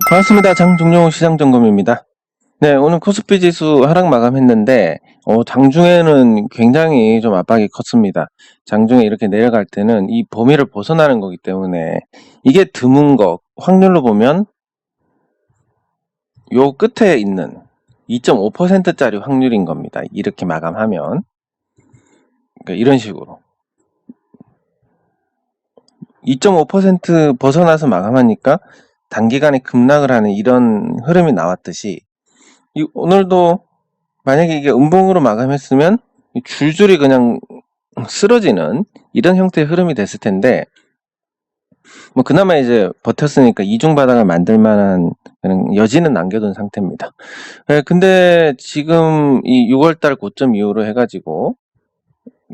반갑습니다. 장종용 시장점검입니다. 네, 오늘 코스피 지수 하락 마감했는데, 장중에는 굉장히 좀 압박이 컸습니다. 장중에 이렇게 내려갈 때는 이 범위를 벗어나는 거기 때문에, 이게 드문 거, 확률로 보면, 요 끝에 있는 2.5%짜리 확률인 겁니다. 이렇게 마감하면. 그러니까 이런 식으로. 2.5% 벗어나서 마감하니까 단기간에 급락을 하는 이런 흐름이 나왔듯이, 오늘도 만약에 이게 음봉으로 마감했으면 줄줄이 그냥 쓰러지는 이런 형태의 흐름이 됐을 텐데, 뭐 그나마 이제 버텼으니까 이중 바닥을 만들 만한 그런 여지는 남겨둔 상태입니다. 근데 지금 이 6월달 고점 이후로 해가지고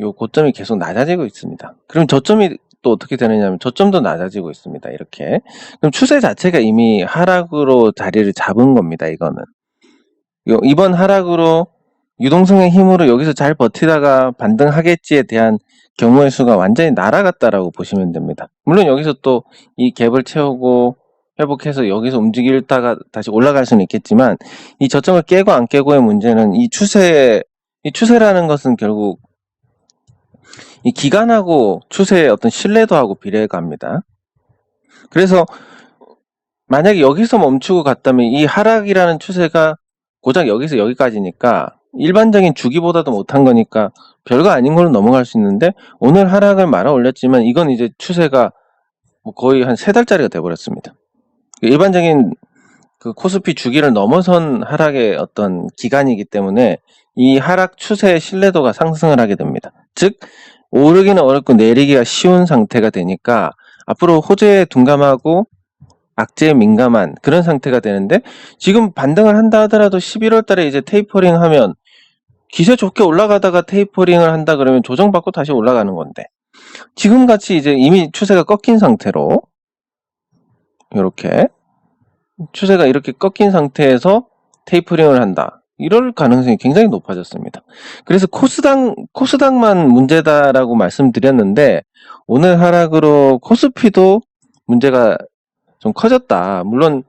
요 고점이 계속 낮아지고 있습니다. 그럼 저점이 또 어떻게 되느냐면 저점도 낮아지고 있습니다. 이렇게. 그럼 추세 자체가 이미 하락으로 자리를 잡은 겁니다. 이거는. 이번 하락으로 유동성의 힘으로 여기서 잘 버티다가 반등하겠지에 대한 경우의 수가 완전히 날아갔다라고 보시면 됩니다. 물론 여기서 또 이 갭을 채우고 회복해서 여기서 움직이다가 다시 올라갈 수는 있겠지만, 이 저점을 깨고 안 깨고의 문제는 이 추세라는 것은 결국 이 기간하고 추세의 어떤 신뢰도하고 비례갑니다. 그래서 만약에 여기서 멈추고 갔다면 이 하락이라는 추세가 고작 여기서 여기까지니까 일반적인 주기보다도 못한 거니까 별거 아닌 걸로 넘어갈 수 있는데, 오늘 하락을 말아 올렸지만 이건 이제 추세가 뭐 거의 한 3달짜리가 돼버렸습니다. 일반적인 그 코스피 주기를 넘어선 하락의 어떤 기간이기 때문에 이 하락 추세의 신뢰도가 상승을 하게 됩니다. 즉 오르기는 어렵고 내리기가 쉬운 상태가 되니까 앞으로 호재에 둔감하고 악재에 민감한 그런 상태가 되는데, 지금 반등을 한다 하더라도 11월 달에 이제 테이퍼링 하면 기세 좋게 올라가다가 테이퍼링을 한다 그러면 조정받고 다시 올라가는 건데, 지금 같이 이제 이미 추세가 꺾인 상태로 이렇게 추세가 이렇게 꺾인 상태에서 테이퍼링을 한다, 이럴 가능성이 굉장히 높아졌습니다. 그래서 코스닥만 문제다라고 말씀드렸는데, 오늘 하락으로 코스피도 문제가 좀 커졌다. 물론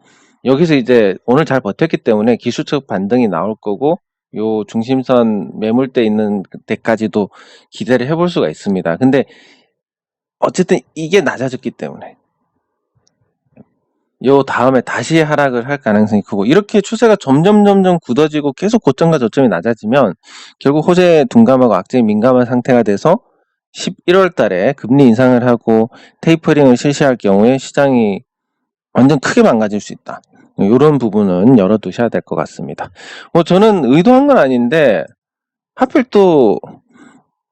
여기서 이제 오늘 잘 버텼기 때문에 기술적 반등이 나올 거고, 요 중심선 매물대 있는 데까지도 기대를 해볼 수가 있습니다. 근데 어쨌든 이게 낮아졌기 때문에 요 다음에 다시 하락을 할 가능성이 크고, 이렇게 추세가 점점 굳어지고 계속 고점과 저점이 낮아지면 결국 호재에 둔감하고 악재에 민감한 상태가 돼서 11월 달에 금리 인상을 하고 테이퍼링을 실시할 경우에 시장이 완전 크게 망가질 수 있다. 이런 부분은 열어두셔야 될 것 같습니다. 저는 의도한 건 아닌데 하필 또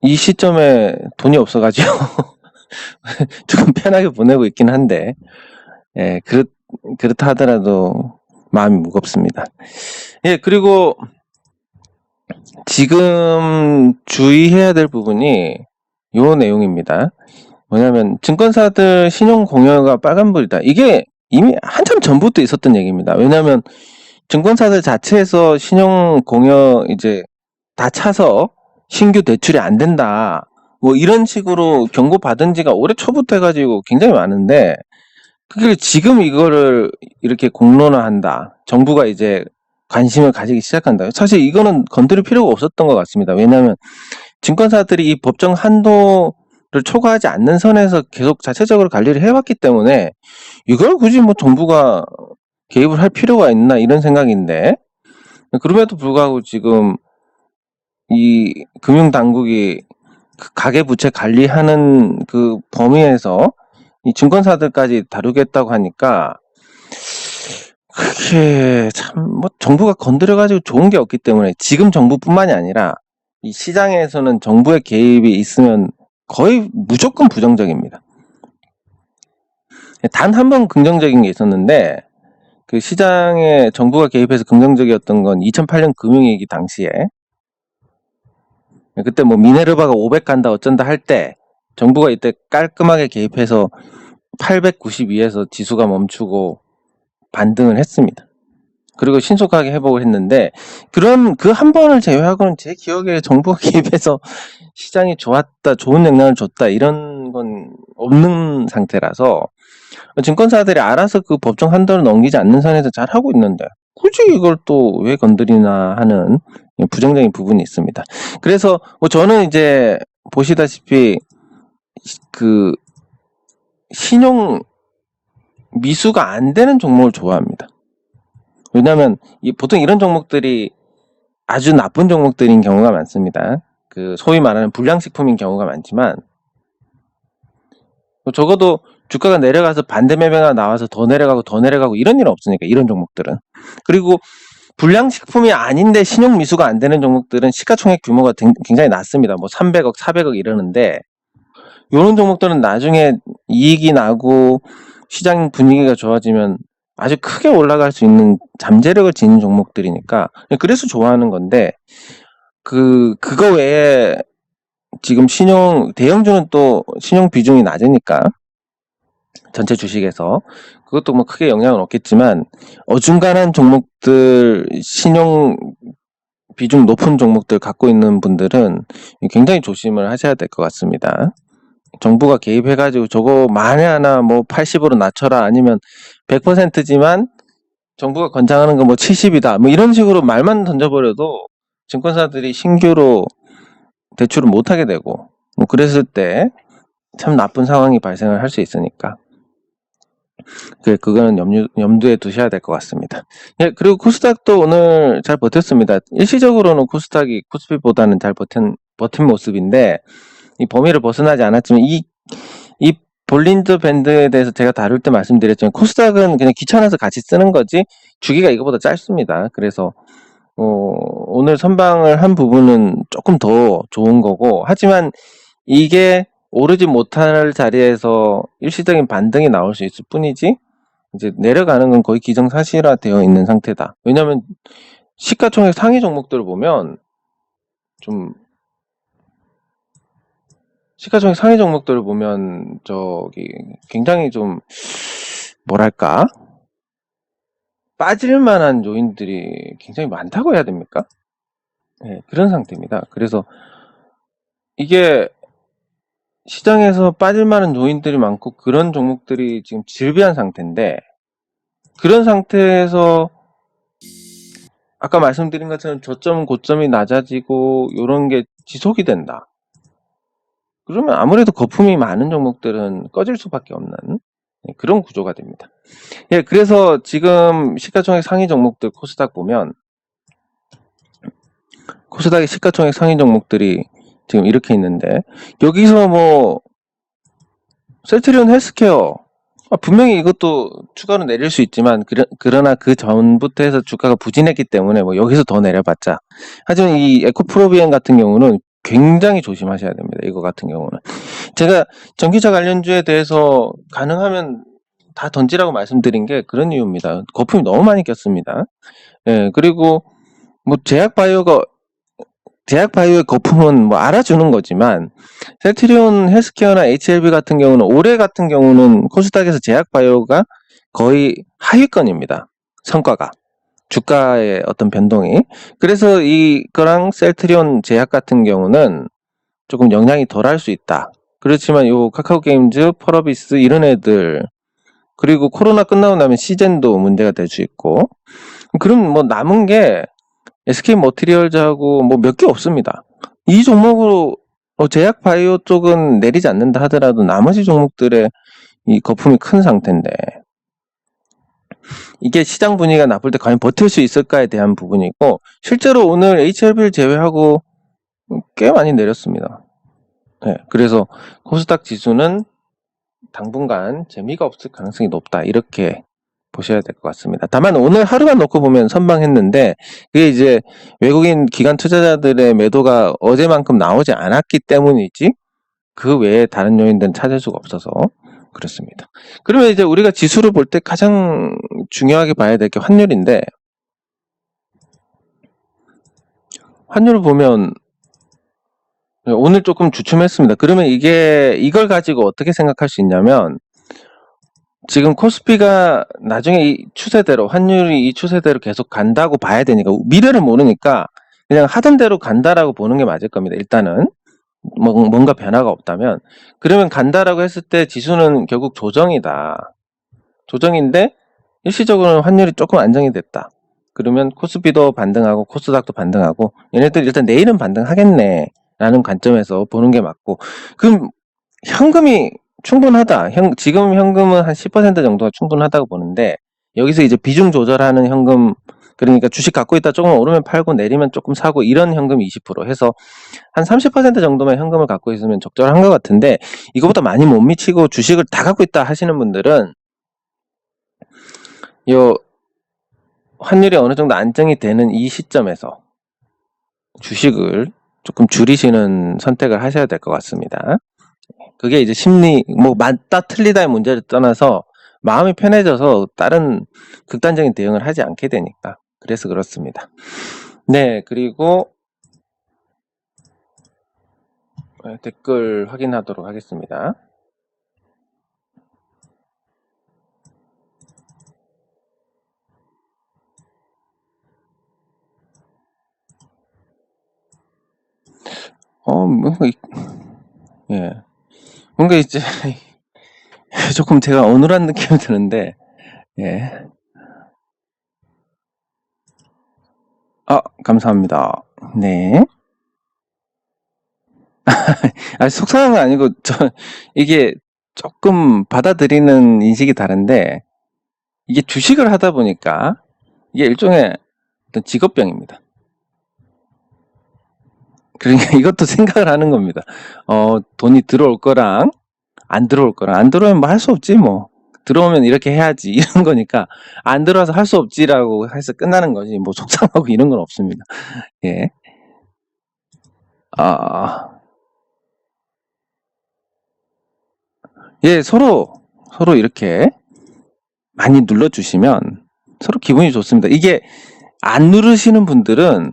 이 시점에 돈이 없어가지고 조금 편하게 보내고 있긴 한데, 그렇다 하더라도 마음이 무겁습니다. 그리고 지금 주의해야 될 부분이 요 내용입니다. 뭐냐면 증권사들 신용 공여가 빨간불이다. 이게 이미 한참 전부터 있었던 얘기입니다. 왜냐하면 증권사들 자체에서 신용 공여 이제 다 차서 신규 대출이 안 된다, 뭐 이런 식으로 경고 받은 지가 올해 초부터 해가지고 굉장히 많은데, 그게 지금 이거를 이렇게 공론화한다, 정부가 이제 관심을 가지기 시작한다, 사실 이거는 건드릴 필요가 없었던 것 같습니다. 왜냐하면 증권사들이 이 법정 한도를 초과하지 않는 선에서 계속 자체적으로 관리를 해왔기 때문에 이걸 굳이 뭐 정부가 개입을 할 필요가 있나 이런 생각인데, 그럼에도 불구하고 지금 이 금융당국이 그 가계부채 관리하는 그 범위에서 이 증권사들까지 다루겠다고 하니까 그게 참 뭐 정부가 건드려가지고 좋은 게 없기 때문에, 지금 정부뿐만이 아니라 이 시장에서는 정부의 개입이 있으면 거의 무조건 부정적입니다. 단 한 번 긍정적인 게 있었는데, 그 시장에 정부가 개입해서 긍정적이었던 건 2008년 금융위기 당시에, 그때 뭐 미네르바가 500 간다 어쩐다 할 때 정부가 이때 깔끔하게 개입해서 892에서 지수가 멈추고 반등을 했습니다. 그리고 신속하게 회복을 했는데, 그런 그 한 번을 제외하고는 제 기억에 정부가 개입해서 시장이 좋았다, 좋은 영향을 줬다 이런 건 없는 상태라서 증권사들이 알아서 그 법정 한도를 넘기지 않는 선에서 잘 하고 있는데 굳이 이걸 또 왜 건드리나 하는 부정적인 부분이 있습니다. 그래서 뭐 저는 이제 보시다시피 그 신용 미수가 안 되는 종목을 좋아합니다. 왜냐하면 보통 이런 종목들이 아주 나쁜 종목들인 경우가 많습니다. 그 소위 말하는 불량식품인 경우가 많지만 적어도 주가가 내려가서 반대 매매가 나와서 더 내려가고 이런 일은 없으니까 이런 종목들은. 그리고 불량식품이 아닌데 신용 미수가 안 되는 종목들은 시가총액 규모가 굉장히 낮습니다. 뭐 300억, 400억 이러는데 이런 종목들은 나중에 이익이 나고 시장 분위기가 좋아지면 아주 크게 올라갈 수 있는 잠재력을 지닌 종목들이니까 그래서 좋아하는 건데 그거 외에 지금 대형주는 또 신용 비중이 낮으니까 전체 주식에서 그것도 뭐 크게 영향은 없겠지만 어중간한 종목들 신용 비중 높은 종목들 갖고 있는 분들은 굉장히 조심을 하셔야 될 것 같습니다. 정부가 개입해가지고 저거 만에 하나 뭐 80으로 낮춰라 아니면 100%지만 정부가 권장하는 거 뭐 70이다 뭐 이런 식으로 말만 던져버려도 증권사들이 신규로 대출을 못하게 되고 뭐 그랬을 때 참 나쁜 상황이 발생을 할 수 있으니까 그거는 염두에 두셔야 될 것 같습니다. 예, 그리고 코스닥도 오늘 잘 버텼습니다. 일시적으로는 코스닥이 코스피보다는 잘 버틴 모습인데 이 범위를 벗어나지 않았지만 이 볼린저 밴드에 대해서 제가 다룰 때 말씀드렸지만 코스닥은 그냥 귀찮아서 같이 쓰는 거지 주기가 이거보다 짧습니다. 그래서 오늘 선방을 한 부분은 조금 더 좋은 거고 하지만 이게 오르지 못할 자리에서 일시적인 반등이 나올 수 있을 뿐이지 이제 내려가는 건 거의 기정사실화 되어 있는 상태다. 왜냐하면 시가총액 상위 종목들을 보면 좀 시가총액 상위 종목들을 보면 저기 굉장히 좀 뭐랄까 빠질 만한 요인들이 굉장히 많다고 해야 됩니까? 네, 그런 상태입니다. 그래서 이게 시장에서 빠질 만한 요인들이 많고 그런 종목들이 지금 질비한 상태인데 그런 상태에서 아까 말씀드린 것처럼 저점 고점이 낮아지고 이런 게 지속이 된다. 그러면 아무래도 거품이 많은 종목들은 꺼질 수밖에 없는 그런 구조가 됩니다. 예, 그래서 지금 시가총액 상위 종목들 코스닥 보면 코스닥의 시가총액 상위 종목들이 지금 이렇게 있는데 여기서 뭐 셀트리온 헬스케어 분명히 이것도 추가로 내릴 수 있지만 그러나 그 전부터 해서 주가가 부진했기 때문에 뭐 여기서 더 내려봤자 하지만 이 에코프로비엔 같은 경우는 굉장히 조심하셔야 됩니다. 이거 같은 경우는 제가 전기차 관련주에 대해서 가능하면 다 던지라고 말씀드린 게 그런 이유입니다. 거품이 너무 많이 꼈습니다. 예, 그리고 뭐 제약바이오의 거품은 뭐 알아주는 거지만 셀트리온 헬스케어나 HLB 같은 경우는 올해 같은 경우는 코스닥에서 제약바이오가 거의 하위권입니다. 성과가 주가의 어떤 변동이 그래서 이거랑 셀트리온 제약 같은 경우는 조금 영향이 덜 할 수 있다. 그렇지만 요 카카오게임즈, 펄어비스 이런 애들 그리고 코로나 끝나고 나면 시젠도 문제가 될 수 있고 그럼 뭐 남은 게 SK머티리얼즈하고 뭐 몇 개 없습니다. 이 종목으로 제약바이오 쪽은 내리지 않는다 하더라도 나머지 종목들의 이 거품이 큰 상태인데 이게 시장 분위기가 나쁠 때 과연 버틸 수 있을까에 대한 부분이고 실제로 오늘 HLB를 제외하고 꽤 많이 내렸습니다. 네, 그래서 코스닥 지수는 당분간 재미가 없을 가능성이 높다 이렇게 보셔야 될 것 같습니다. 다만 오늘 하루만 놓고 보면 선방했는데 그게 이제 외국인 기관 투자자들의 매도가 어제만큼 나오지 않았기 때문이지 그 외에 다른 요인들은 찾을 수가 없어서 그렇습니다. 그러면 이제 우리가 지수를 볼 때 가장 중요하게 봐야 될 게 환율인데 환율을 보면 오늘 조금 주춤했습니다. 그러면 이걸 가지고 어떻게 생각할 수 있냐면 지금 코스피가 나중에 이 추세대로 환율이 이 추세대로 계속 간다고 봐야 되니까 미래를 모르니까 그냥 하던 대로 간다라고 보는 게 맞을 겁니다. 일단은 뭔가 변화가 없다면 그러면 간다라고 했을 때 지수는 결국 조정이다. 조정인데 일시적으로는 환율이 조금 안정이 됐다. 그러면 코스피도 반등하고 코스닥도 반등하고 얘네들 일단 내일은 반등하겠네 라는 관점에서 보는 게 맞고, 그럼 현금이 충분하다. 지금 현금은 한 10% 정도가 충분하다고 보는데, 여기서 이제 비중 조절하는 현금, 그러니까 주식 갖고 있다 조금 오르면 팔고 내리면 조금 사고 이런 현금 20% 해서 한 30% 정도만 현금을 갖고 있으면 적절한 것 같은데, 이거보다 많이 못 미치고 주식을 다 갖고 있다 하시는 분들은 요 환율이 어느 정도 안정이 되는 이 시점에서 주식을 조금 줄이시는 선택을 하셔야 될 것 같습니다. 그게 이제 심리, 뭐 맞다 틀리다의 문제를 떠나서 마음이 편해져서 다른 극단적인 대응을 하지 않게 되니까, 그래서 그렇습니다. 네, 그리고 댓글 확인하도록 하겠습니다. 뭔가 이제 조금 제가 어눌한 느낌이 드는데, 예. 감사합니다. 네. 속상한 건 아니고, 이게 조금 받아들이는 인식이 다른데, 이게 주식을 하다 보니까, 이게 일종의 어떤 직업병입니다. 그러니까 이것도 생각을 하는 겁니다. 돈이 들어올 거랑, 안 들어올 거랑, 안 들어오면 뭐 할 수 없지, 뭐. 들어오면 이렇게 해야지, 이런 거니까, 안 들어와서 할 수 없지라고 해서 끝나는 거지, 뭐 속상하고 이런 건 없습니다. 예. 예, 서로 이렇게 많이 눌러주시면 서로 기분이 좋습니다. 이게 안 누르시는 분들은,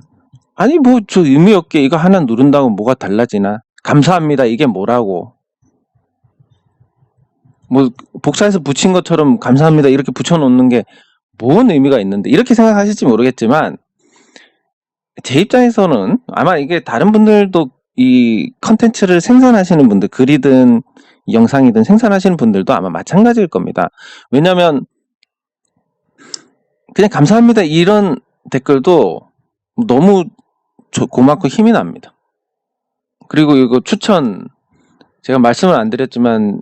아니, 뭐, 저 의미 없게 이거 하나 누른다고 뭐가 달라지나? 감사합니다. 이게 뭐라고. 뭐, 복사해서 붙인 것처럼 감사합니다. 이렇게 붙여놓는 게 뭔 의미가 있는데, 이렇게 생각하실지 모르겠지만, 제 입장에서는 아마 이게 다른 분들도 이 컨텐츠를 생산하시는 분들, 글이든 영상이든 생산하시는 분들도 아마 마찬가지일 겁니다. 왜냐면, 그냥 감사합니다. 이런 댓글도 너무 고맙고 힘이 납니다. 그리고 이거 추천, 제가 말씀을 안 드렸지만,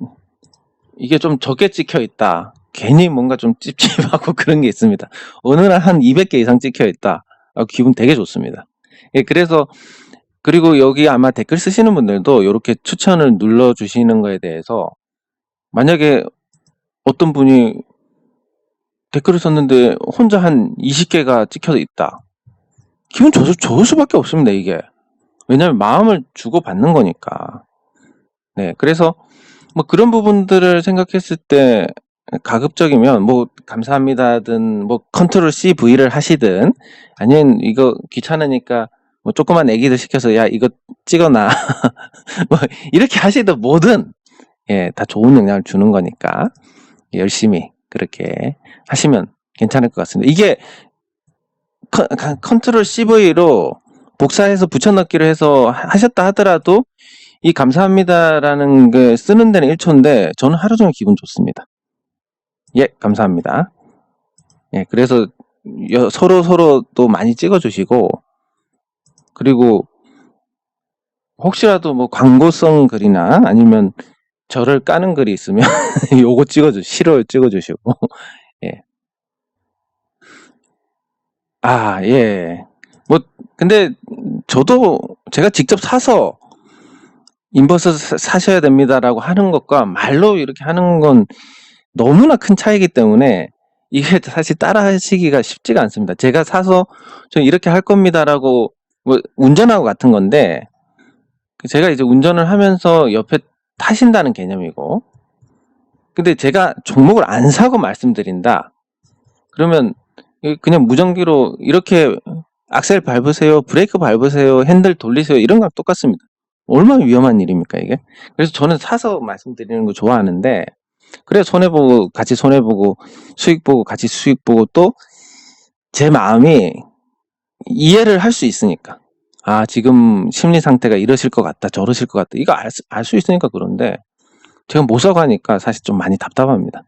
이게 좀 적게 찍혀 있다. 괜히 뭔가 좀 찝찝하고 그런 게 있습니다. 어느 날 한 200개 이상 찍혀 있다. 기분 되게 좋습니다. 예, 그래서, 그리고 여기 아마 댓글 쓰시는 분들도 이렇게 추천을 눌러주시는 거에 대해서, 만약에 어떤 분이 댓글을 썼는데 혼자 한 20개가 찍혀 있다. 기분 좋을 수밖에 없습니다, 이게. 왜냐면 마음을 주고받는 거니까. 네, 그래서 뭐 그런 부분들을 생각했을 때 가급적이면 뭐 감사합니다든 뭐 컨트롤 C V를 하시든, 아니면 이거 귀찮으니까 뭐 조그만 애기들 시켜서 야 이거 찍어놔 뭐 이렇게 하시든 뭐든, 예, 다 좋은 영향을 주는 거니까 열심히 그렇게 하시면 괜찮을 것 같습니다. 이게 컨트롤 CV로 복사해서 붙여넣기를 해서 하셨다 하더라도 이 감사합니다라는 게 쓰는 데는 1초인데 저는 하루 종일 기분 좋습니다. 예, 감사합니다. 예, 그래서 서로 또 많이 찍어주시고, 그리고 혹시라도 뭐 광고성 글이나 아니면 저를 까는 글이 있으면 요거 싫어요 찍어주시고. 예. 예. 뭐 근데 저도 제가 직접 사서 인버스 사셔야 됩니다라고 하는 것과 말로 이렇게 하는 건 너무나 큰 차이기 때문에 이게 사실 따라 하시기가 쉽지가 않습니다. 제가 사서 저 이렇게 할 겁니다라고, 뭐 운전하고 같은 건데, 제가 이제 운전을 하면서 옆에 타신다는 개념이고, 근데 제가 종목을 안 사고 말씀드린다 그러면 그냥 무전기로 이렇게 악셀 밟으세요, 브레이크 밟으세요, 핸들 돌리세요, 이런 거랑 똑같습니다. 얼마나 위험한 일입니까 이게? 그래서 저는 사서 말씀드리는 거 좋아하는데, 그래 손해보고 같이 손해보고 수익 보고 같이 수익 보고 또 제 마음이 이해를 할 수 있으니까, 지금 심리 상태가 이러실 것 같다 저러실 것 같다 이거 알 수 있으니까. 그런데 제가 못 사고 하니까 사실 좀 많이 답답합니다.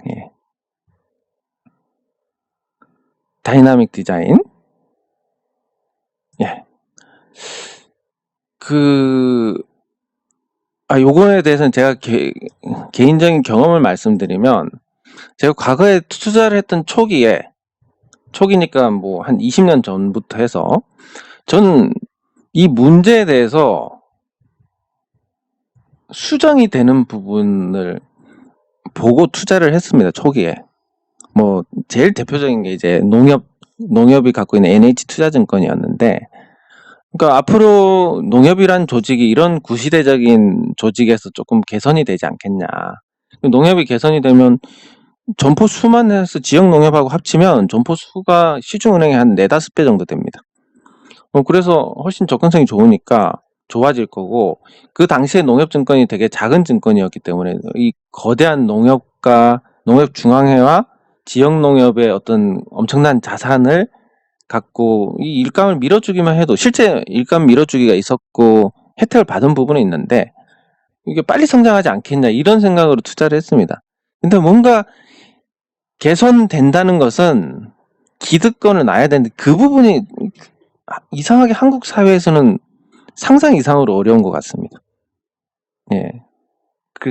예. 다이나믹 디자인. 예. 요거에 대해서는 제가 개인적인 경험을 말씀드리면, 제가 과거에 투자를 했던 초기니까 뭐 한 20년 전부터 해서, 저는 이 문제에 대해서 수정이 되는 부분을 보고 투자를 했습니다, 초기에. 뭐, 제일 대표적인 게 이제 농협이 갖고 있는 NH투자증권이었는데, 그러니까 앞으로 농협이란 조직이 이런 구시대적인 조직에서 조금 개선이 되지 않겠냐. 농협이 개선이 되면 점포 수만 해서 지역 농협하고 합치면 점포 수가 시중은행의 한 4-5배 정도 됩니다. 그래서 훨씬 접근성이 좋으니까 좋아질 거고, 그 당시에 농협증권이 되게 작은 증권이었기 때문에 이 거대한 농협중앙회와 지역농협의 어떤 엄청난 자산을 갖고 이 일감을 밀어주기만 해도, 실제 일감 밀어주기가 있었고 혜택을 받은 부분이 있는데, 이게 빨리 성장하지 않겠냐 이런 생각으로 투자를 했습니다. 근데 뭔가 개선된다는 것은 기득권을 놔야 되는데, 그 부분이 이상하게 한국 사회에서는 상상 이상으로 어려운 것 같습니다. 예.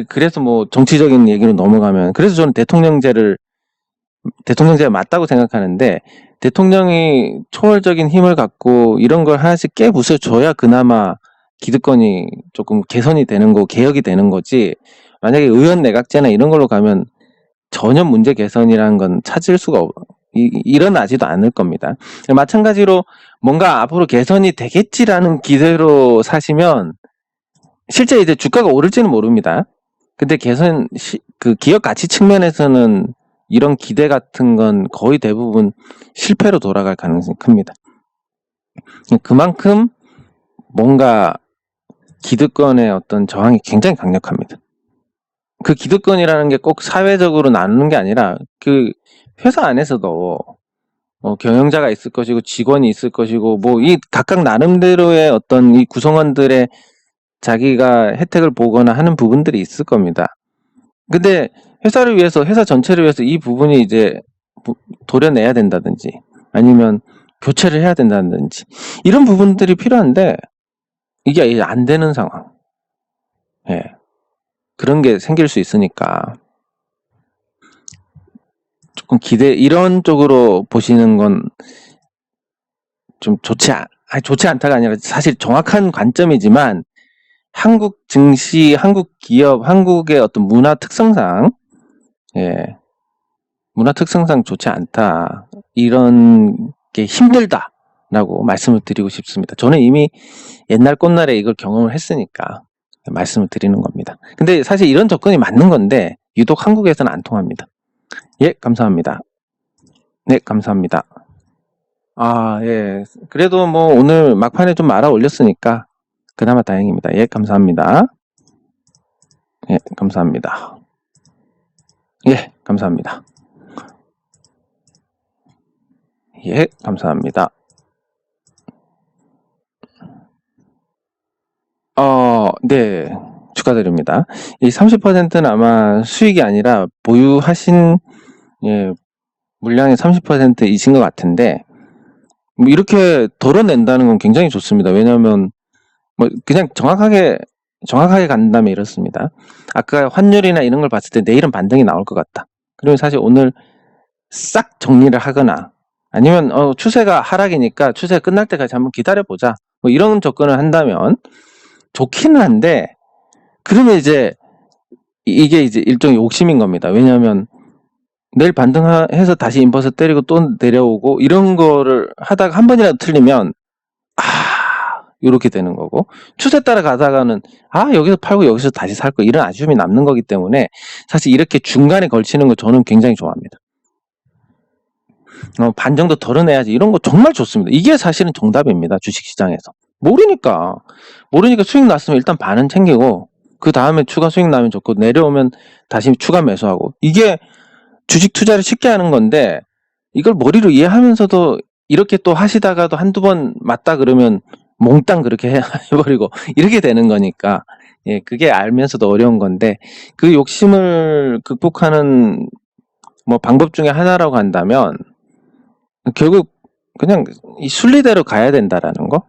그래서 뭐 정치적인 얘기로 넘어가면, 그래서 저는 대통령제가 맞다고 생각하는데, 대통령이 초월적인 힘을 갖고 이런 걸 하나씩 깨부숴줘야 그나마 기득권이 조금 개선이 되는 거, 개혁이 되는 거지, 만약에 의원 내각제나 이런 걸로 가면 전혀 문제 개선이라는 건 찾을 수가 일어나지도 않을 겁니다. 마찬가지로 뭔가 앞으로 개선이 되겠지라는 기대로 사시면 실제 이제 주가가 오를지는 모릅니다. 근데 그 기업 가치 측면에서는 이런 기대 같은 건 거의 대부분 실패로 돌아갈 가능성이 큽니다. 그만큼 뭔가 기득권의 어떤 저항이 굉장히 강력합니다. 그 기득권이라는 게 꼭 사회적으로 나누는 게 아니라, 그 회사 안에서도 경영자가 있을 것이고 직원이 있을 것이고, 뭐 이 각각 나름대로의 어떤 이 구성원들의 자기가 혜택을 보거나 하는 부분들이 있을 겁니다. 근데 회사 전체를 위해서 이 부분이 이제 도려내야 된다든지, 아니면 교체를 해야 된다든지, 이런 부분들이 필요한데 이게 안 되는 상황. 예. 그런 게 생길 수 있으니까 조금 이런 쪽으로 보시는 건 좀 좋지 않다가 아니라 사실 정확한 관점이지만, 한국 증시, 한국 기업, 한국의 어떤 문화 특성상 좋지 않다, 이런 게 힘들다라고 말씀을 드리고 싶습니다. 저는 이미 옛날 꽃날에 이걸 경험을 했으니까 말씀을 드리는 겁니다. 근데 사실 이런 접근이 맞는 건데 유독 한국에서는 안 통합니다. 예, 감사합니다. 네, 감사합니다. 예. 그래도 뭐 오늘 막판에 좀 알아 올렸으니까 그나마 다행입니다. 예, 감사합니다. 예, 감사합니다. 예, 감사합니다. 예, 감사합니다. 네. 축하드립니다. 이 30%는 아마 수익이 아니라 보유하신 물량의 30%이신 것 같은데, 뭐 이렇게 덜어낸다는 건 굉장히 좋습니다. 왜냐하면 뭐 그냥 정확하게 간다면 이렇습니다. 아까 환율이나 이런 걸 봤을 때 내일은 반등이 나올 것 같다. 그러면 사실 오늘 싹 정리를 하거나, 아니면 추세가 하락이니까 추세 끝날 때까지 한번 기다려보자, 뭐 이런 접근을 한다면 좋기는 한데, 그러면 이제 이게 이제 일종의 욕심인 겁니다. 왜냐하면 내일 반등해서 다시 인버스 때리고 또 내려오고 이런 거를 하다가 한 번이라도 틀리면 이렇게 되는 거고, 추세 따라 가다가는 여기서 팔고 여기서 다시 살 거, 이런 아쉬움이 남는 거기 때문에 사실 이렇게 중간에 걸치는 거 저는 굉장히 좋아합니다. 반 정도 덜어내야지, 이런 거 정말 좋습니다. 이게 사실은 정답입니다. 주식시장에서 모르니까 수익 났으면 일단 반은 챙기고 그 다음에 추가 수익 나면 좋고, 내려오면 다시 추가 매수하고, 이게 주식 투자를 쉽게 하는 건데, 이걸 머리로 이해하면서도 이렇게 또 하시다가도 한두 번 맞다 그러면 몽땅 그렇게 해버리고 이렇게 되는 거니까, 그게 알면서도 어려운 건데, 그 욕심을 극복하는 뭐 방법 중에 하나라고 한다면, 결국 그냥 이 순리대로 가야 된다라는 거.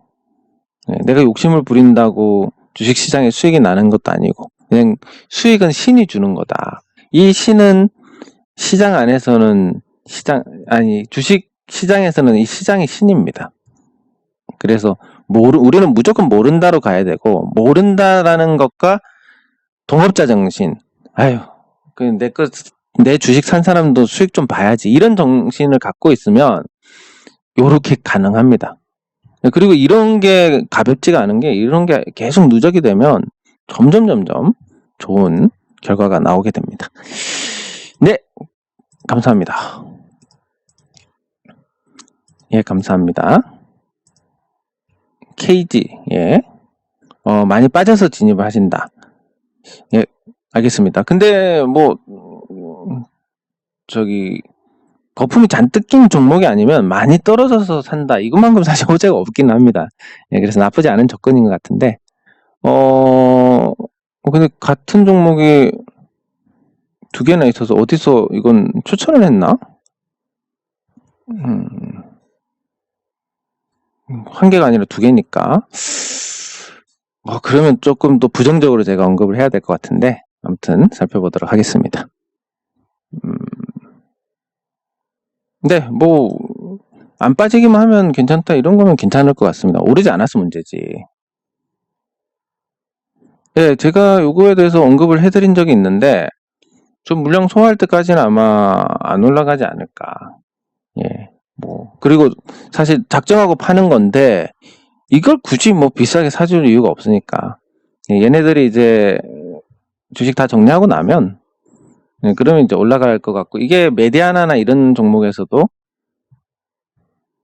내가 욕심을 부린다고 주식시장에 수익이 나는 것도 아니고 그냥 수익은 신이 주는 거다. 이 신은 시장 안에서는 주식 시장에서는 이 시장이 신입니다. 그래서 우리는 무조건 모른다로 가야 되고, 모른다라는 것과 동업자 정신, 아유, 내 주식 산 사람도 수익 좀 봐야지, 이런 정신을 갖고 있으면 요렇게 가능합니다. 그리고 이런 게 가볍지가 않은 게, 이런 게 계속 누적이 되면 점점 좋은 결과가 나오게 됩니다. 네, 감사합니다. 예, 감사합니다. KG, 예. 많이 빠져서 진입을 하신다. 예, 알겠습니다. 근데 거품이 잔뜩 낀 종목이 아니면 많이 떨어져서 산다. 이것만큼 사실 호재가 없긴 합니다. 예, 그래서 나쁘지 않은 접근인 것 같은데, 근데 같은 종목이 두 개나 있어서 어디서 이건 추천을 했나? 한 개가 아니라 두 개니까. 그러면 조금 더 부정적으로 제가 언급을 해야 될 것 같은데, 아무튼 살펴보도록 하겠습니다. 네, 안 빠지기만 하면 괜찮다, 이런 거면 괜찮을 것 같습니다. 오르지 않아서 문제지. 네, 제가 요거에 대해서 언급을 해드린 적이 있는데, 좀 물량 소화할 때까지는 아마 안 올라가지 않을까. 예, 그리고 사실 작정하고 파는 건데, 이걸 굳이 비싸게 사줄 이유가 없으니까. 예, 얘네들이 이제 주식 다 정리하고 나면, 그러면 이제 올라갈 것 같고, 이게 메디아나나 이런 종목에서도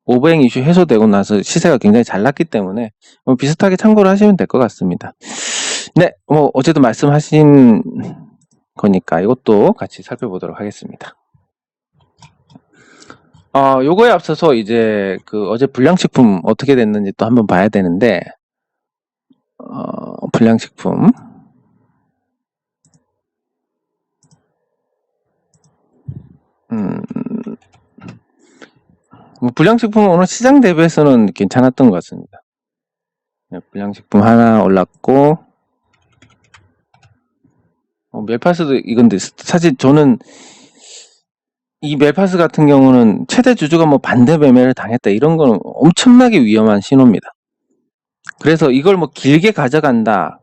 오버행 이슈 해소되고 나서 시세가 굉장히 잘 났기 때문에 비슷하게 참고를 하시면 될 것 같습니다. 네, 어제도 말씀하신 거니까 이것도 같이 살펴보도록 하겠습니다. 요거에 앞서서 이제 어제 불량식품 어떻게 됐는지 또 한번 봐야 되는데, 불량식품. 불량식품은 오늘 시장 대비해서는 괜찮았던 것 같습니다. 네, 불량식품 하나 올랐고, 멜파스도 이건데, 사실 저는 이 멜파스 같은 경우는 최대 주주가 반대 매매를 당했다, 이런 거는 엄청나게 위험한 신호입니다. 그래서 이걸 길게 가져간다,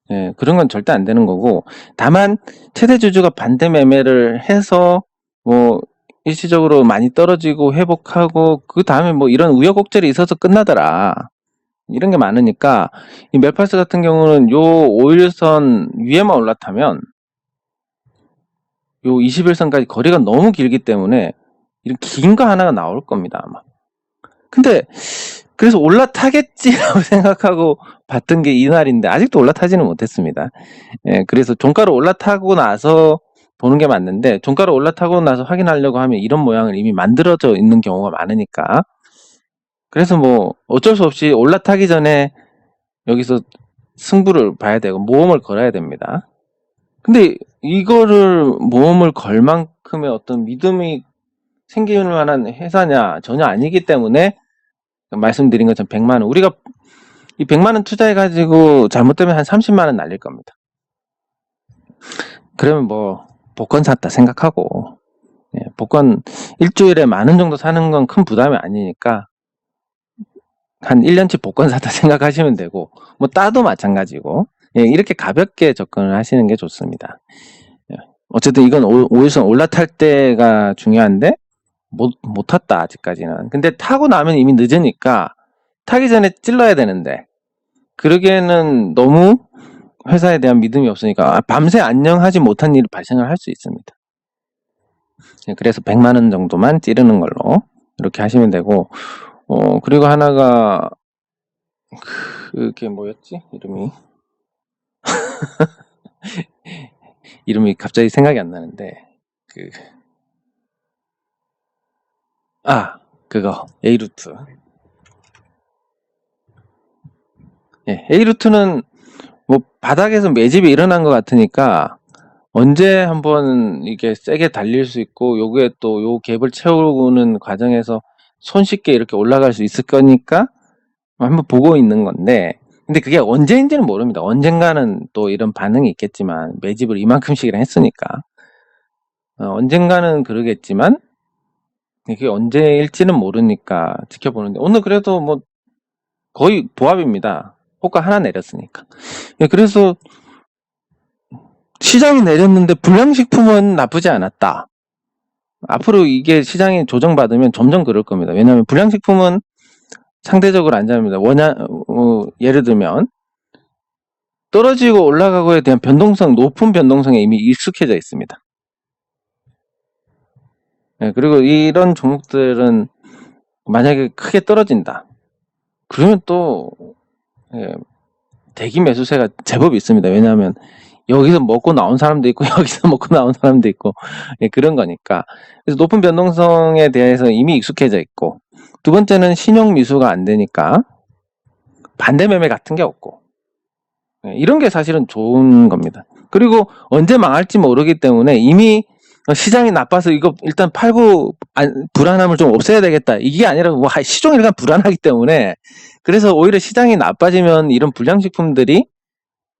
예, 그런 건 절대 안 되는 거고, 다만 최대 주주가 반대 매매를 해서 일시적으로 많이 떨어지고 회복하고 그 다음에 이런 우여곡절이 있어서 끝나더라, 이런 게 많으니까, 이 멜파스 같은 경우는 요 5일선 위에만 올라타면 요 21선까지 거리가 너무 길기 때문에 이런 긴 거 하나가 나올 겁니다, 아마. 근데 그래서 올라타겠지라고 생각하고 봤던 게 이날인데 아직도 올라타지는 못했습니다. 예, 그래서 종가로 올라타고 나서 보는 게 맞는데, 종가로 올라타고 나서 확인하려고 하면 이런 모양을 이미 만들어져 있는 경우가 많으니까, 그래서 어쩔 수 없이 올라타기 전에 여기서 승부를 봐야 되고 모험을 걸어야 됩니다. 근데 이거를 모험을 걸 만큼의 어떤 믿음이 생길 만한 회사냐? 전혀 아니기 때문에 말씀드린 것처럼 100만원, 우리가 이 100만원 투자해가지고 잘못되면 한 30만원 날릴 겁니다. 그러면 복권 샀다 생각하고, 예, 복권 일주일에 10,000원 정도 사는 건 큰 부담이 아니니까 한 1년치 복권 샀다 생각하시면 되고, 따도 마찬가지고, 예, 이렇게 가볍게 접근을 하시는 게 좋습니다. 예, 어쨌든 이건 5일선 올라탈 때가 중요한데 못 탔다 아직까지는. 근데 타고 나면 이미 늦으니까 타기 전에 찔러야 되는데, 그러기에는 너무 회사에 대한 믿음이 없으니까 밤새 안녕하지 못한 일이 발생을 할 수 있습니다. 그래서 100만원 정도만 찌르는 걸로 이렇게 하시면 되고, 그리고 하나가 그게 뭐였지? 이름이 갑자기 생각이 안 나는데, 그거 A루트. 예, A루트는 바닥에서 매집이 일어난 것 같으니까 언제 한번 이게 세게 달릴 수 있고 요게 또 요 갭을 채우는 과정에서 손쉽게 이렇게 올라갈 수 있을 거니까 한번 보고 있는 건데, 근데 그게 언제인지는 모릅니다. 언젠가는 또 이런 반응이 있겠지만 매집을 이만큼씩이나 했으니까 언젠가는 그러겠지만 그게 언제일지는 모르니까 지켜보는데, 오늘 그래도 뭐 거의 보합입니다. 호가 하나 내렸으니까. 그래서 시장이 내렸는데 불량식품은 나쁘지 않았다. 앞으로 이게 시장이 조정받으면 점점 그럴 겁니다. 왜냐하면 불량식품은 상대적으로 안전합니다. 예를 들면 떨어지고 올라가고에 대한 변동성, 높은 변동성에 이미 익숙해져 있습니다. 그리고 이런 종목들은 만약에 크게 떨어진다, 그러면 또 대기 매수세가 제법 있습니다. 왜냐하면 여기서 먹고 나온 사람도 있고 여기서 먹고 나온 사람도 있고 그런 거니까. 그래서 높은 변동성에 대해서 이미 익숙해져 있고, 두 번째는 신용 미수가 안 되니까 반대 매매 같은 게 없고, 이런 게 사실은 좋은 겁니다. 그리고 언제 망할지 모르기 때문에 이미 시장이 나빠서 이거 일단 팔고 불안함을 좀 없애야 되겠다, 이게 아니라 뭐 시종이 일단 불안하기 때문에, 그래서 오히려 시장이 나빠지면 이런 불량식품들이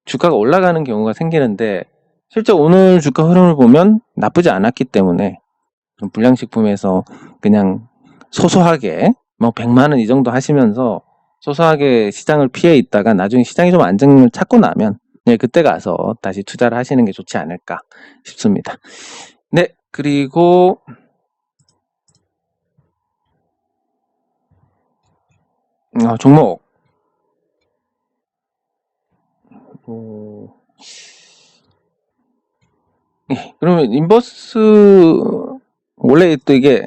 주가가 올라가는 경우가 생기는데, 실제 오늘 주가 흐름을 보면 나쁘지 않았기 때문에 불량식품에서 그냥 소소하게 뭐 100만 원 이 정도 하시면서 소소하게 시장을 피해 있다가 나중에 시장이 좀 안정을 찾고 나면 그때 가서 다시 투자를 하시는 게 좋지 않을까 싶습니다. 네, 그리고 종목 그러면 인버스 원래 또 이게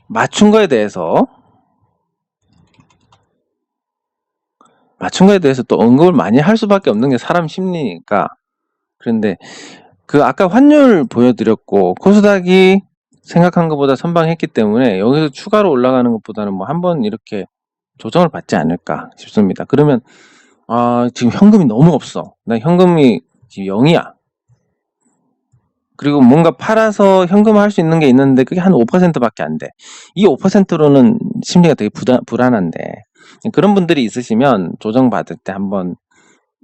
맞춘 거에 대해서 또 언급을 많이 할 수밖에 없는 게 사람 심리니까. 그런데 그 아까 환율 보여드렸고 코스닥이 생각한 것보다 선방했기 때문에 여기서 추가로 올라가는 것보다는 뭐 한번 이렇게 조정을 받지 않을까 싶습니다. 그러면 지금 현금이 너무 없어, 나 현금이 지금 0이야. 그리고 뭔가 팔아서 현금화 할 수 있는 게 있는데 그게 한 5%밖에 안 돼. 이 5%로는 심리가 되게 불안한데, 그런 분들이 있으시면 조정 받을 때 한번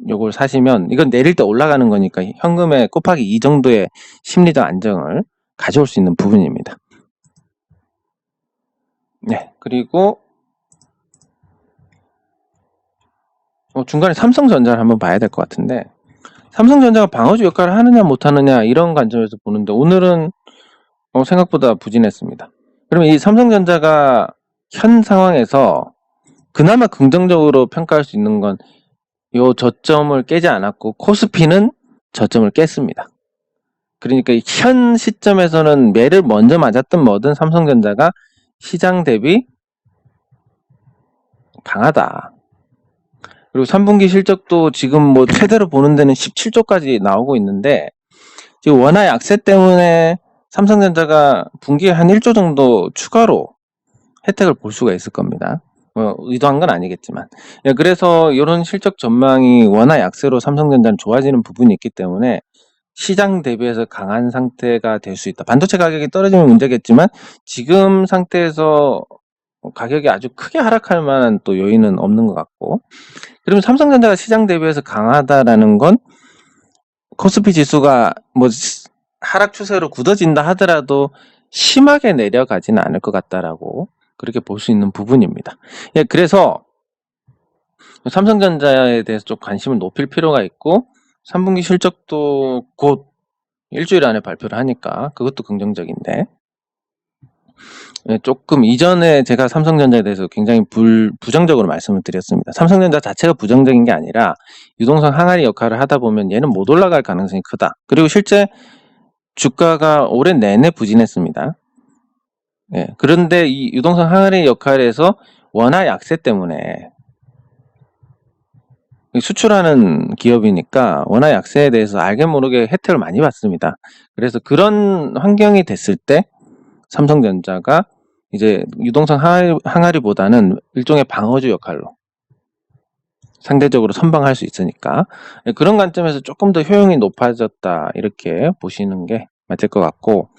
요걸 사시면, 이건 내릴 때 올라가는 거니까 현금에 곱하기 2 정도의 심리적 안정을 가져올 수 있는 부분입니다. 네, 그리고 중간에 삼성전자를 한번 봐야 될 것 같은데, 삼성전자가 방어주 역할을 하느냐 못하느냐 이런 관점에서 보는데 오늘은 생각보다 부진했습니다. 그러면 이 삼성전자가 현 상황에서 그나마 긍정적으로 평가할 수 있는 건 요 저점을 깨지 않았고 코스피는 저점을 깼습니다. 그러니까 현 시점에서는 매를 먼저 맞았든 뭐든 삼성전자가 시장 대비 강하다. 그리고 3분기 실적도 지금 뭐 최대로 보는 데는 17조까지 나오고 있는데, 지금 원화 약세 때문에 삼성전자가 분기에 한 1조 정도 추가로 혜택을 볼 수가 있을 겁니다. 의도한 건 아니겠지만. 그래서 이런 실적 전망이 원화 약세로 삼성전자는 좋아지는 부분이 있기 때문에 시장 대비해서 강한 상태가 될 수 있다. 반도체 가격이 떨어지면 문제겠지만 지금 상태에서 가격이 아주 크게 하락할 만한 또 요인은 없는 것 같고, 그러면 삼성전자가 시장 대비해서 강하다라는 건 코스피 지수가 뭐 하락 추세로 굳어진다 하더라도 심하게 내려가지는 않을 것 같다라고 그렇게 볼 수 있는 부분입니다. 그래서 삼성전자에 대해서 좀 관심을 높일 필요가 있고, 3분기 실적도 곧 일주일 안에 발표를 하니까 그것도 긍정적인데, 조금 이전에 제가 삼성전자에 대해서 굉장히 부정적으로 말씀을 드렸습니다. 삼성전자 자체가 부정적인 게 아니라 유동성 항아리 역할을 하다 보면 얘는 못 올라갈 가능성이 크다. 그리고 실제 주가가 올해 내내 부진했습니다. 그런데 이 유동성 항아리 역할에서 원화 약세 때문에, 수출하는 기업이니까 원화 약세에 대해서 알게 모르게 혜택을 많이 받습니다. 그래서 그런 환경이 됐을 때 삼성전자가 이제 유동성 항아리보다는 일종의 방어주 역할로 상대적으로 선방할 수 있으니까. 그런 관점에서 조금 더 효용이 높아졌다 이렇게 보시는 게 맞을 것 같고,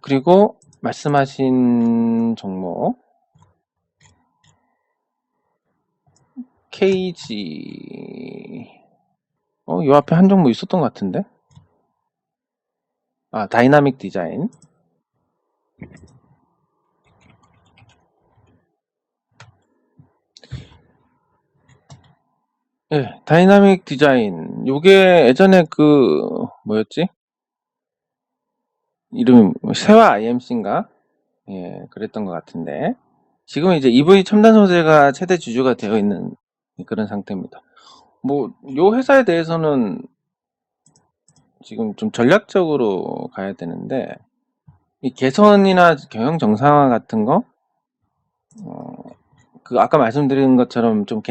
그리고 말씀하신 종목 KG 요 앞에 한 종목 있었던 것 같은데. 다이나믹 디자인. 예, 다이나믹 디자인. 요게 예전에 뭐였지? 이름, 세화 IMC인가? 예, 그랬던 것 같은데. 지금은 이제 EV 첨단 소재가 최대 주주가 되어 있는 그런 상태입니다. 요 회사에 대해서는 지금 좀 전략적으로 가야 되는데, 이 개선이나 경영 정상화 같은 거, 아까 말씀드린 것처럼 좀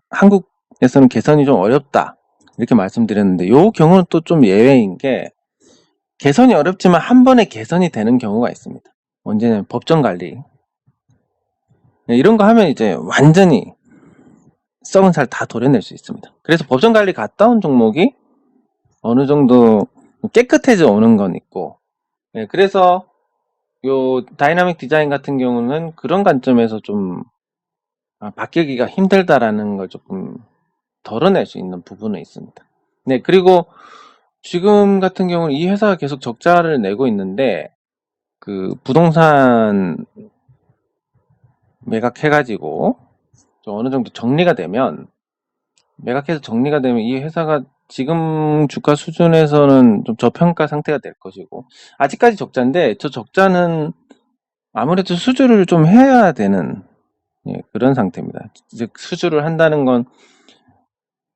한국에서는 개선이 좀 어렵다. 이렇게 말씀드렸는데, 요 경우는 또 좀 예외인 게, 개선이 어렵지만 한 번에 개선이 되는 경우가 있습니다. 언제냐면 법정 관리. 이런 거 하면 이제 완전히 썩은 살 다 도려낼 수 있습니다. 그래서 법정 관리 갔다 온 종목이 어느 정도 깨끗해져 오는 건 있고, 그래서 요 다이나믹 디자인 같은 경우는 그런 관점에서 좀 바뀌기가 힘들다라는 걸 조금 덜어낼 수 있는 부분은 있습니다. 네, 그리고 지금 같은 경우는 이 회사가 계속 적자를 내고 있는데, 부동산 매각해가지고 좀 어느 정도 정리가 되면, 매각해서 정리가 되면 이 회사가 지금 주가 수준에서는 좀 저평가 상태가 될 것이고, 아직까지 적자인데 저 적자는 아무래도 수주를 좀 해야 되는 그런 상태입니다. 즉 수주를 한다는 건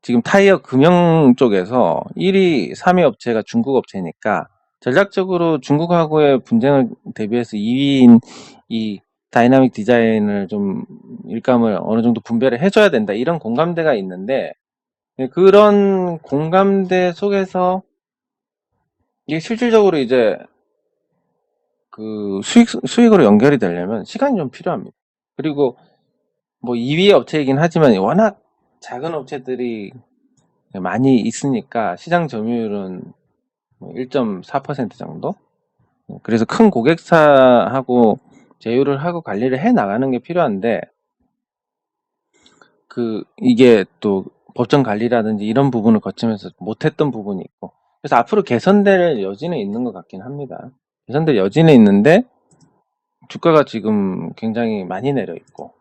지금 타이어 금형 쪽에서 1위, 3위 업체가 중국 업체니까 전략적으로 중국하고의 분쟁을 대비해서 2위인 이 다이나믹 디자인을 좀 일감을 어느 정도 분배를 해줘야 된다, 이런 공감대가 있는데, 그런 공감대 속에서 이게 실질적으로 이제 수익으로 연결이 되려면 시간이 좀 필요합니다. 그리고 2위 업체이긴 하지만 워낙 작은 업체들이 많이 있으니까 시장 점유율은 1.4% 정도? 그래서 큰 고객사하고 제휴를 하고 관리를 해 나가는 게 필요한데, 이게 또 법정 관리라든지 이런 부분을 거치면서 못했던 부분이 있고, 그래서 앞으로 개선될 여지는 있는 것 같긴 합니다. 개선될 여지는 있는데 주가가 지금 굉장히 많이 내려 있고,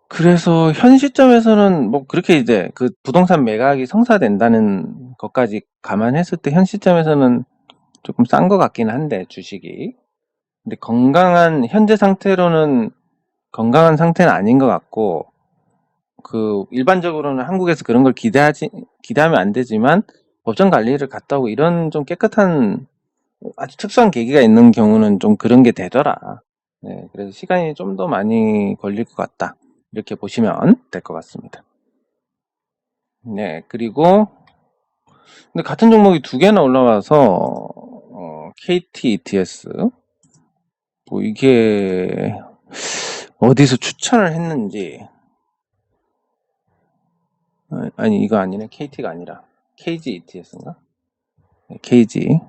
그래서 현 시점에서는 그렇게 이제 부동산 매각이 성사된다는 것까지 감안했을 때 현 시점에서는 조금 싼 것 같긴 한데, 주식이. 근데 현재 상태로는 건강한 상태는 아닌 것 같고, 일반적으로는 한국에서 그런 걸 기대하면 안 되지만, 법정 관리를 갔다 오고 이런 좀 깨끗한 아주 특수한 계기가 있는 경우는 좀 그런 게 되더라. 네, 그래서 시간이 좀 더 많이 걸릴 것 같다, 이렇게 보시면 될 것 같습니다. 네, 그리고 근데 같은 종목이 두 개나 올라와서 KT ETS, 이게 어디서 추천을 했는지, 아니 이거 아니네. KT가 아니라 KG ETS인가? 네, KG.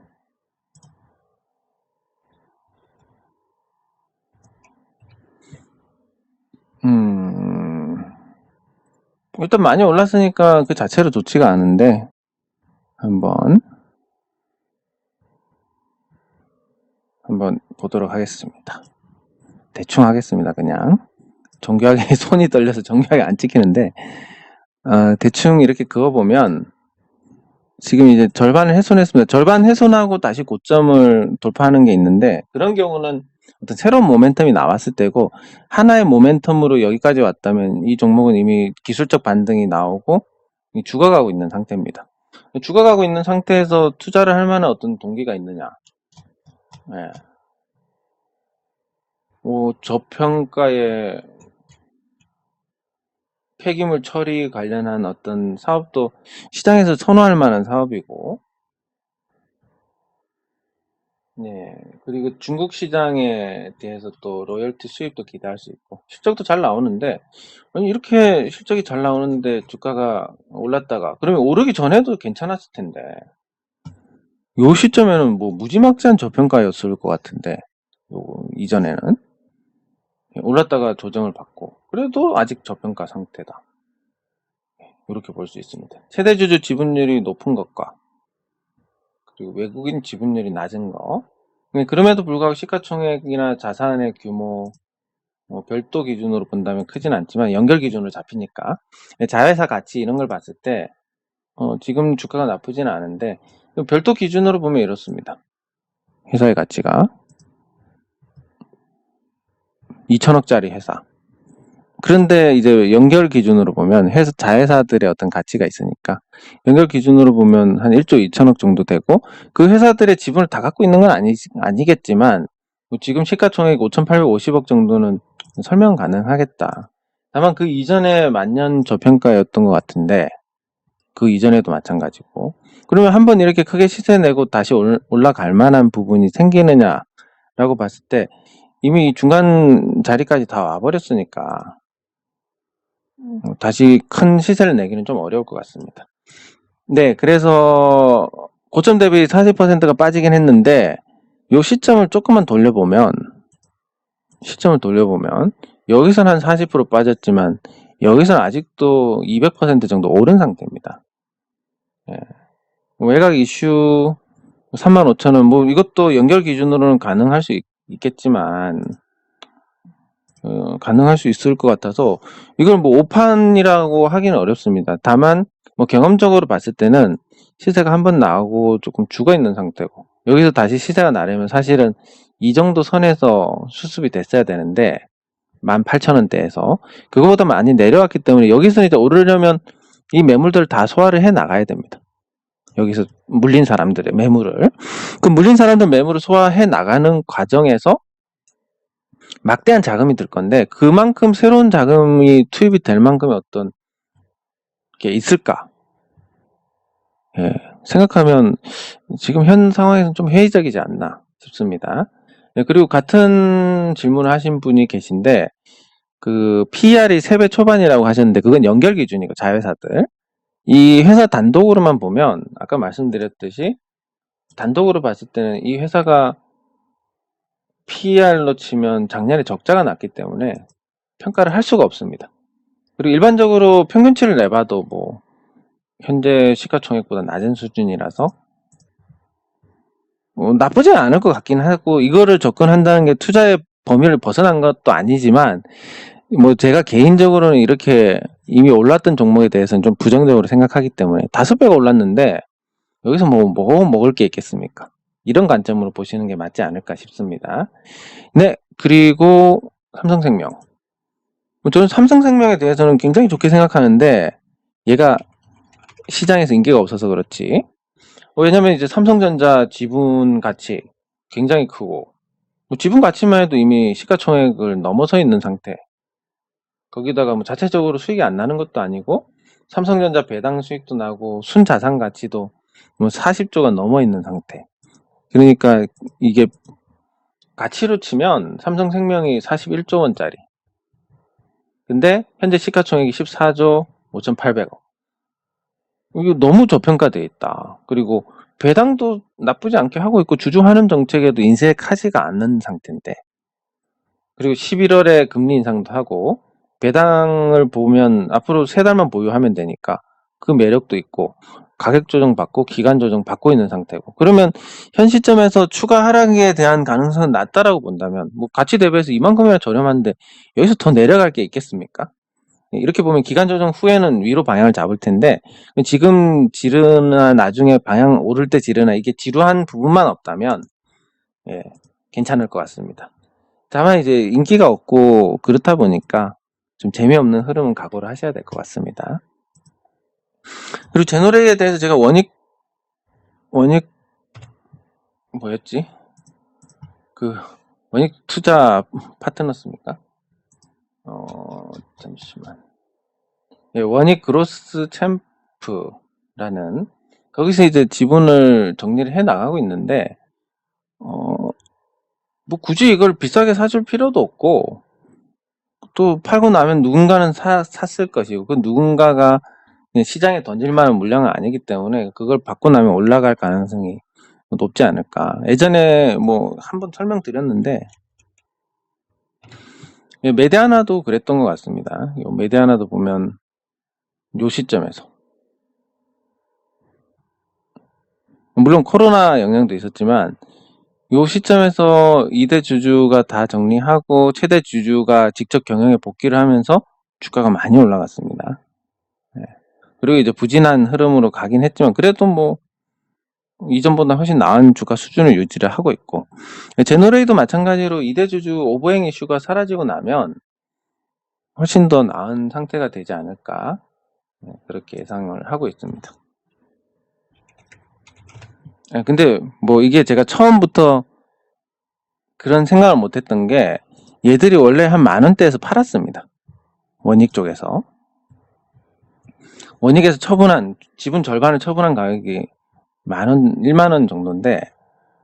일단 많이 올랐으니까 그 자체로 좋지가 않은데, 한번 보도록 하겠습니다. 대충 하겠습니다. 그냥 정교하게 손이 떨려서 정교하게 안 찍히는데, 대충 이렇게 그어보면 지금 이제 절반을 훼손했습니다. 절반 훼손하고 다시 고점을 돌파하는 게 있는데, 그런 경우는 어떤 새로운 모멘텀이 나왔을 때고, 하나의 모멘텀으로 여기까지 왔다면 이 종목은 이미 기술적 반등이 나오고 죽어가고 있는 상태입니다. 죽어가고 있는 상태에서 투자를 할 만한 어떤 동기가 있느냐? 네. 저평가의 폐기물 처리 관련한 어떤 사업도, 시장에서 선호할 만한 사업이고, 네. 그리고 중국 시장에 대해서 또 로열티 수입도 기대할 수 있고 실적도 잘 나오는데 아니 이렇게 실적이 잘 나오는데 주가가 올랐다가 그러면 오르기 전에도 괜찮았을 텐데 요 시점에는 뭐 무지막지한 저평가였을 것 같은데 요 이전에는 올랐다가 조정을 받고 그래도 아직 저평가 상태다. 이렇게 볼 수 있습니다. 최대주주 지분율이 높은 것과 그리고 외국인 지분율이 낮은 거 그럼에도 불구하고 시가총액이나 자산의 규모 별도 기준으로 본다면 크진 않지만 연결 기준으로 잡히니까 자회사 가치 이런 걸 봤을 때 지금 주가가 나쁘지는 않은데 별도 기준으로 보면 이렇습니다. 회사의 가치가 2천억짜리 회사. 그런데 이제 연결 기준으로 보면 자회사들의 어떤 가치가 있으니까 연결 기준으로 보면 한 1조 2천억 정도 되고 그 회사들의 지분을 다 갖고 있는 건 아니겠지만 지금 시가총액 5,850억 정도는 설명 가능하겠다. 다만 그 이전에 만년 저평가였던 것 같은데 그 이전에도 마찬가지고 그러면 한번 이렇게 크게 시세 내고 다시 올라갈 만한 부분이 생기느냐라고 봤을 때 이미 중간 자리까지 다 와버렸으니까 다시 큰 시세를 내기는 좀 어려울 것 같습니다. 네, 그래서 고점 대비 40%가 빠지긴 했는데 요 시점을 조금만 돌려보면 여기서는 한 40% 빠졌지만 여기서는 아직도 200% 정도 오른 상태입니다. 예. 외곽 이슈 35,000원 뭐 이것도 연결 기준으로는 가능할 수 있겠지만 가능할 수 있을 것 같아서 이걸 뭐 오판이라고 하기는 어렵습니다. 다만 뭐 경험적으로 봤을 때는 시세가 한번 나오고 조금 죽어 있는 상태고 여기서 다시 시세가 나려면 사실은 이 정도 선에서 수습이 됐어야 되는데 18,000원대에서 그거보다 많이 내려왔기 때문에 여기서 이제 오르려면 이 매물들을 다 소화를 해 나가야 됩니다. 여기서 물린 사람들의 매물을 그 물린 사람들 매물을 소화해 나가는 과정에서 막대한 자금이 들 건데 그만큼 새로운 자금이 투입이 될 만큼의 어떤 게 있을까? 예, 생각하면 지금 현 상황에서는 좀 회의적이지 않나 싶습니다. 예, 그리고 같은 질문을 하신 분이 계신데 그 PER이 3배 초반이라고 하셨는데 그건 연결 기준이고 자회사들 이 회사 단독으로만 보면 아까 말씀드렸듯이 단독으로 봤을 때는 이 회사가 PER로 치면 작년에 적자가 났기 때문에 평가를 할 수가 없습니다. 그리고 일반적으로 평균치를 내봐도 뭐 현재 시가총액보다 낮은 수준이라서 나쁘지 않을 것 같긴 하고 이거를 접근한다는 게 투자의 범위를 벗어난 것도 아니지만 뭐 제가 개인적으로는 이렇게 이미 올랐던 종목에 대해서는 좀 부정적으로 생각하기 때문에 5배가 올랐는데 여기서 뭐 먹을 게 있겠습니까? 이런 관점으로 보시는 게 맞지 않을까 싶습니다. 네, 그리고 삼성생명. 저는 삼성생명에 대해서는 굉장히 좋게 생각하는데 얘가 시장에서 인기가 없어서 그렇지. 왜냐면 이제 삼성전자 지분 가치 굉장히 크고 뭐 지분 가치만 해도 이미 시가총액을 넘어서 있는 상태. 거기다가 뭐 자체적으로 수익이 안 나는 것도 아니고 삼성전자 배당 수익도 나고 순자산 가치도 뭐 40조가 넘어 있는 상태. 그러니까 이게 가치로 치면 삼성생명이 41조 원짜리. 근데 현재 시가총액이 14조 5,800억. 이거 너무 저평가돼 있다. 그리고 배당도 나쁘지 않게 하고 있고 주주환원 정책에도 인색하지가 않는 상태인데 그리고 11월에 금리 인상도 하고 배당을 보면 앞으로 3달만 보유하면 되니까 그 매력도 있고 가격 조정 받고 기간 조정 받고 있는 상태고 그러면 현 시점에서 추가 하락에 대한 가능성은 낮다라고 본다면 뭐 가치 대비해서 이만큼이나 저렴한데 여기서 더 내려갈 게 있겠습니까? 이렇게 보면 기간 조정 후에는 위로 방향을 잡을 텐데 지금 지르나 나중에 방향 오를 때 지르나 이게 지루한 부분만 없다면 예, 괜찮을 것 같습니다. 다만 이제 인기가 없고 그렇다 보니까 좀 재미없는 흐름은 각오를 하셔야 될 것 같습니다. 그리고 제노레이에 대해서 제가 원익 뭐였지? 그 원익 투자 파트너스입니까? 잠시만. 예, 원익 그로스 챔프라는 거기서 이제 지분을 정리를 해 나가고 있는데 뭐 굳이 이걸 비싸게 사줄 필요도 없고, 또 팔고 나면 누군가는 샀을 것이고, 그 누군가가 그냥 시장에 던질 만한 물량은 아니기 때문에 그걸 받고 나면 올라갈 가능성이 높지 않을까. 예전에 뭐 한번 설명드렸는데, 메디아나도 그랬던 것 같습니다. 메디아나도 보면 요 시점에서, 물론 코로나 영향도 있었지만 요 시점에서 2대 주주가 다 정리하고 최대 주주가 직접 경영에 복귀를 하면서 주가가 많이 올라갔습니다. 그리고 이제 부진한 흐름으로 가긴 했지만 그래도 뭐 이전보다 훨씬 나은 주가 수준을 유지를 하고 있고, 제너레이도 마찬가지로 2대 주주 오버행 이슈가 사라지고 나면 훨씬 더 나은 상태가 되지 않을까, 그렇게 예상을 하고 있습니다. 근데 뭐 이게 제가 처음부터 그런 생각을 못했던 게, 얘들이 원래 한 10,000원대에서 팔았습니다. 원익 쪽에서. 원익에서 지분 절반을 처분한 가격이 10,000원, 10,000원 정도인데,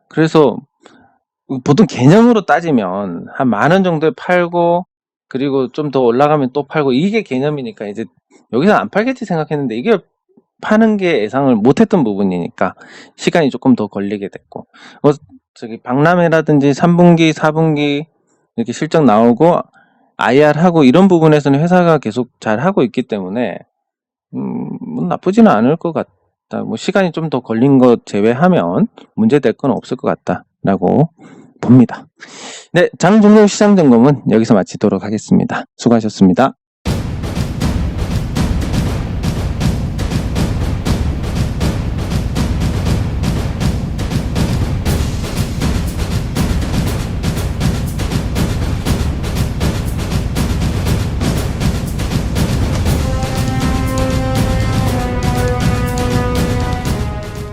그래서 보통 개념으로 따지면 한 10,000원 정도에 팔고, 그리고 좀 더 올라가면 또 팔고, 이게 개념이니까 이제 여기서 안 팔겠지 생각했는데, 이게 파는 게 예상을 못했던 부분이니까 시간이 조금 더 걸리게 됐고, 박람회라든지 3분기, 4분기 이렇게 실적 나오고 IR하고 이런 부분에서는 회사가 계속 잘 하고 있기 때문에 뭐 나쁘지는 않을 것 같다. 뭐 시간이 좀 더 걸린 것 제외하면 문제될 건 없을 것 같다라고 봅니다. 네, 장종료 시장 점검은 여기서 마치도록 하겠습니다. 수고하셨습니다.